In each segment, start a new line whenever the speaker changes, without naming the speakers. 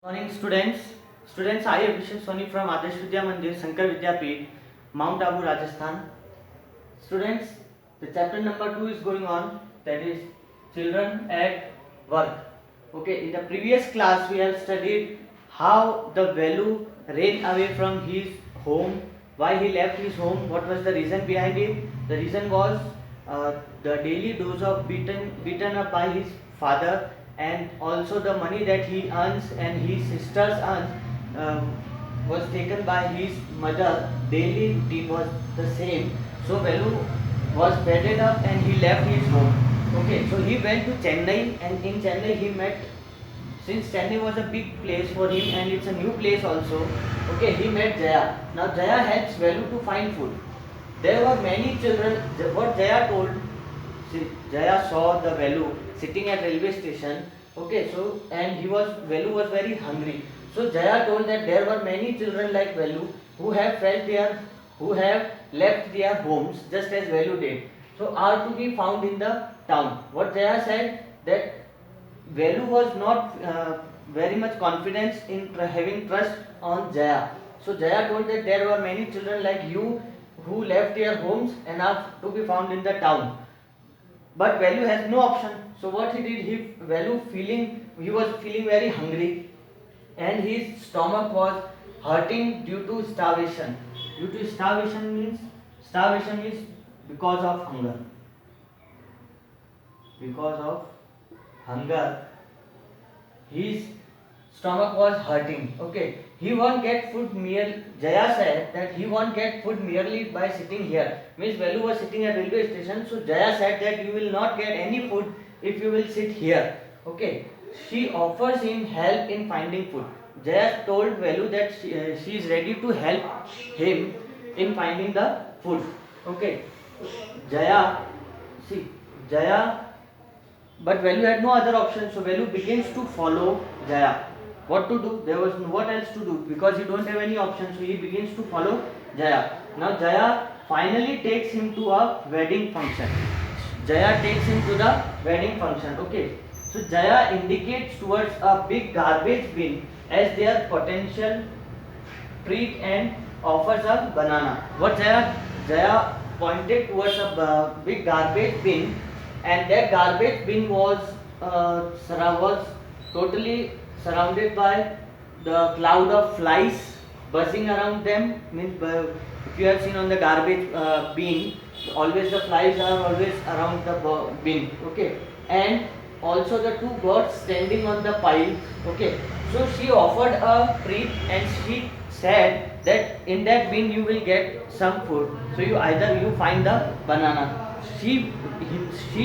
Morning students. Students, I am Abhishek Soni from Adarsh Vidya Mandir, Shankar Vidyapeeth, Mount Abu, Rajasthan. Students, the chapter number 2 is going on, that is children at work. Okay, in the previous class we have studied how the Velu ran away from his home, why he left his home, what was the reason behind it. The reason was the daily dose of beaten up by his father, and also the money that he earns and his sisters earns was taken by his mother. Daily routine was the same. So Velu was fed up and he left his home. Okay, so he went to Chennai, and in Chennai he met, since Chennai was a big place for him and it's a new place also. Okay, he met Jaya. Now Jaya helps Velu to find food. There were many children. What Jaya told, Jaya saw the Velu sitting at railway station. Okay, so and Velu was very hungry. So Jaya told that there were many children like Velu who have left their homes just as Velu did. So are to be found in the town. What Jaya said, that Velu was not very much confidence in having trust on Jaya. So Jaya told that there were many children like you who left their homes and are to be found in the town. But Velu has no option. So what he did, he was feeling very hungry, and his stomach was hurting due to starvation. Due to starvation means because of hunger. Because of hunger, his stomach was hurting. Okay, he won't get food merely. Jaya said that he won't get food merely by sitting here. Means Velu was sitting at railway station. So Jaya said that you will not get any food if you will sit here. Okay, she offers him help in finding food. Jaya told Velu that she is ready to help him in finding the food. Okay, Jaya, see, Jaya, but Velu had no other option, so Velu begins to follow Jaya. What to do? There was what else to do, because he don't have any option, so he begins to follow Jaya. Now Jaya finally takes him to a wedding function. Jaya takes him to the wedding function. Okay, so Jaya indicates towards a big garbage bin as their potential treat and offers a banana. What Jaya pointed towards a big garbage bin, and that garbage bin was totally surrounded by the cloud of flies buzzing around them. Means if you have seen on the garbage bin, always the flies are always around the bin. Okay, and also the two birds standing on the pile. Okay, so she offered a treat and she said that in that bin you will get some food. So you find the banana. She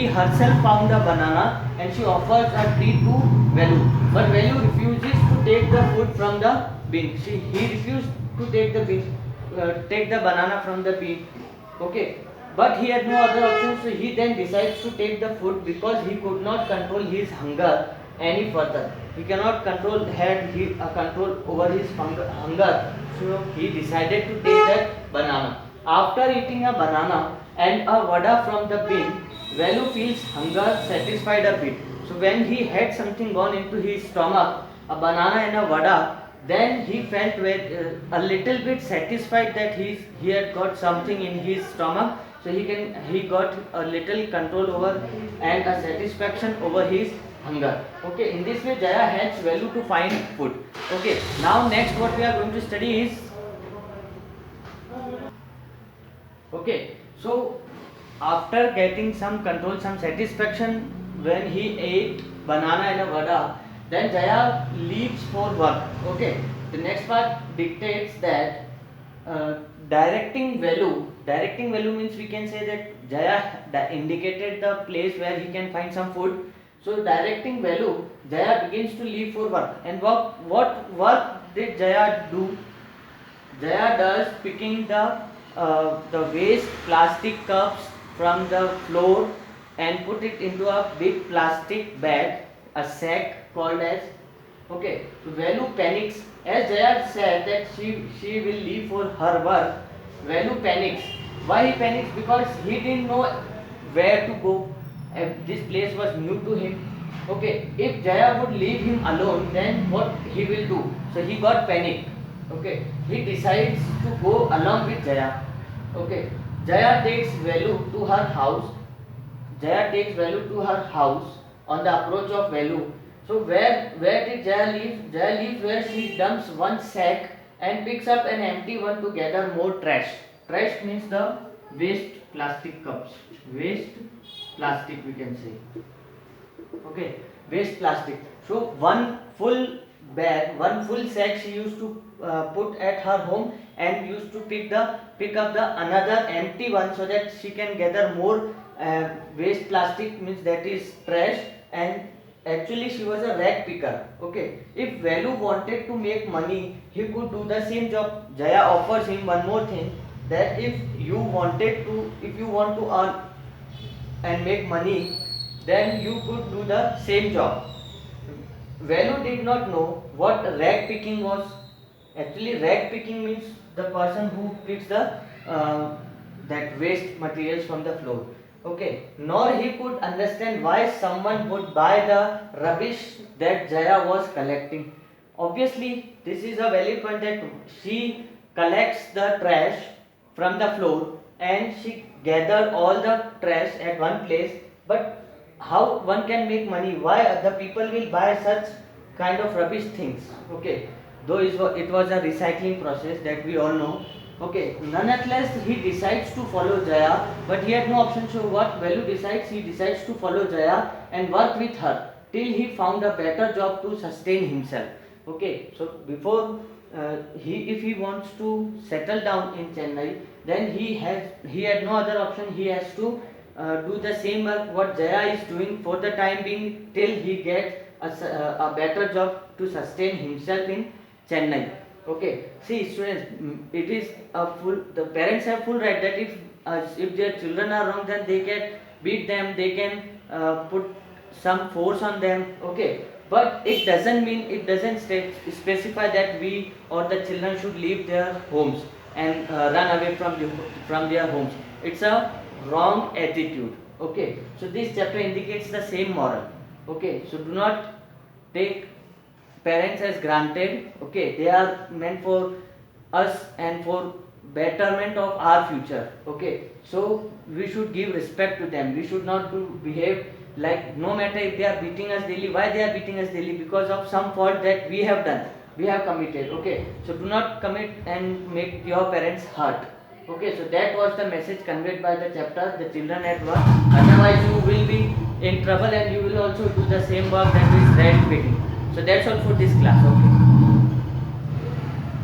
herself found a banana and she offers a treat to Velu. But Velu refuses to take the food from the bin. He refused to take the banana from the bin. Okay. But he had no other option, so he then decides to take the food because he could not control his hunger any further. He cannot control over his hunger, so he decided to take that banana. After eating a banana and a vada from the bin, Velu feels hunger satisfied a bit. So when he had something gone into his stomach, a banana and a vada, then he felt a little bit satisfied that he had got something in his stomach. So he got a little control over and a satisfaction over his hunger. Okay, in this way Jaya helps Velu to find food. Okay, now next what we are going to study is, okay, so after getting some control, some satisfaction when he ate banana and a vada, then Jaya leaves for work. Okay, the next part dictates that directing Velu. Directing Velu means we can say that Jaya indicated the place where he can find some food. So directing Velu, Jaya begins to leave for work. And what work did Jaya do? Jaya does picking the waste plastic cups from the floor and put it into a big plastic bag, a sack called as. Okay, so Velu panics. As Jaya said that she will leave for her work, Velu panics. Why he panics? Because he didn't know where to go. This place was new to him. Okay, if Jaya would leave him alone, then what he will do? So he got panic. Okay, he decides to go along with Jaya. Okay, Jaya takes Velu to her house. Jaya takes Velu to her house on the approach of Velu. So where did Jaya leave? Jaya leaves where she dumps one sack and picks up an empty one to gather more trash. Trash means the waste plastic cups. Waste plastic we can say. Okay, waste plastic. So one full bag, one full sack she used to put at her home, and used to pick up the another empty one, so that she can gather more waste plastic, means that is trash. And actually she was a rag picker. Okay, if Velu wanted to make money, he could do the same job. Jaya offers him one more thing, that if you want to earn and make money, then you could do the same job. Velu did not know what rag picking was. Actually, rag picking means the person who picks the that waste materials from the floor. Okay, nor he could understand why someone would buy the rubbish that Jaya was collecting. Obviously, this is a valid point, that she collects the trash from the floor and she gathered all the trash at one place. But how one can make money? Why the people will buy such kind of rubbish things? Okay, though it was a recycling process, that we all know. Okay, nonetheless he decides to follow Jaya, but he had no option. So what Velu decides? He decides to follow Jaya and work with her till he found a better job to sustain himself. Okay, so before if he wants to settle down in Chennai, then he had no other option. He has to do the same work what Jaya is doing for the time being, till he gets a better job to sustain himself in Chennai. Okay, see students, it is a full. The parents have full right that if their children are wrong, then they can beat them. They can put some force on them. Okay, but it doesn't specify that we or the children should leave their homes and run away from their homes. It's a wrong attitude. Okay, so this chapter indicates the same moral. Okay, so do not take parents as granted. Okay, they are meant for us and for betterment of our future. Okay, so we should give respect to them. We should not behave like, no matter if they are beating us daily. Why they are beating us daily? Because of some fault that we have done, we have committed. Okay, so do not commit and make your parents hurt. Okay, so that was the message conveyed by the chapter, the children at work. Otherwise you will be in trouble and you will also do the same work, that is rent picking. So that's all for this class. Okay.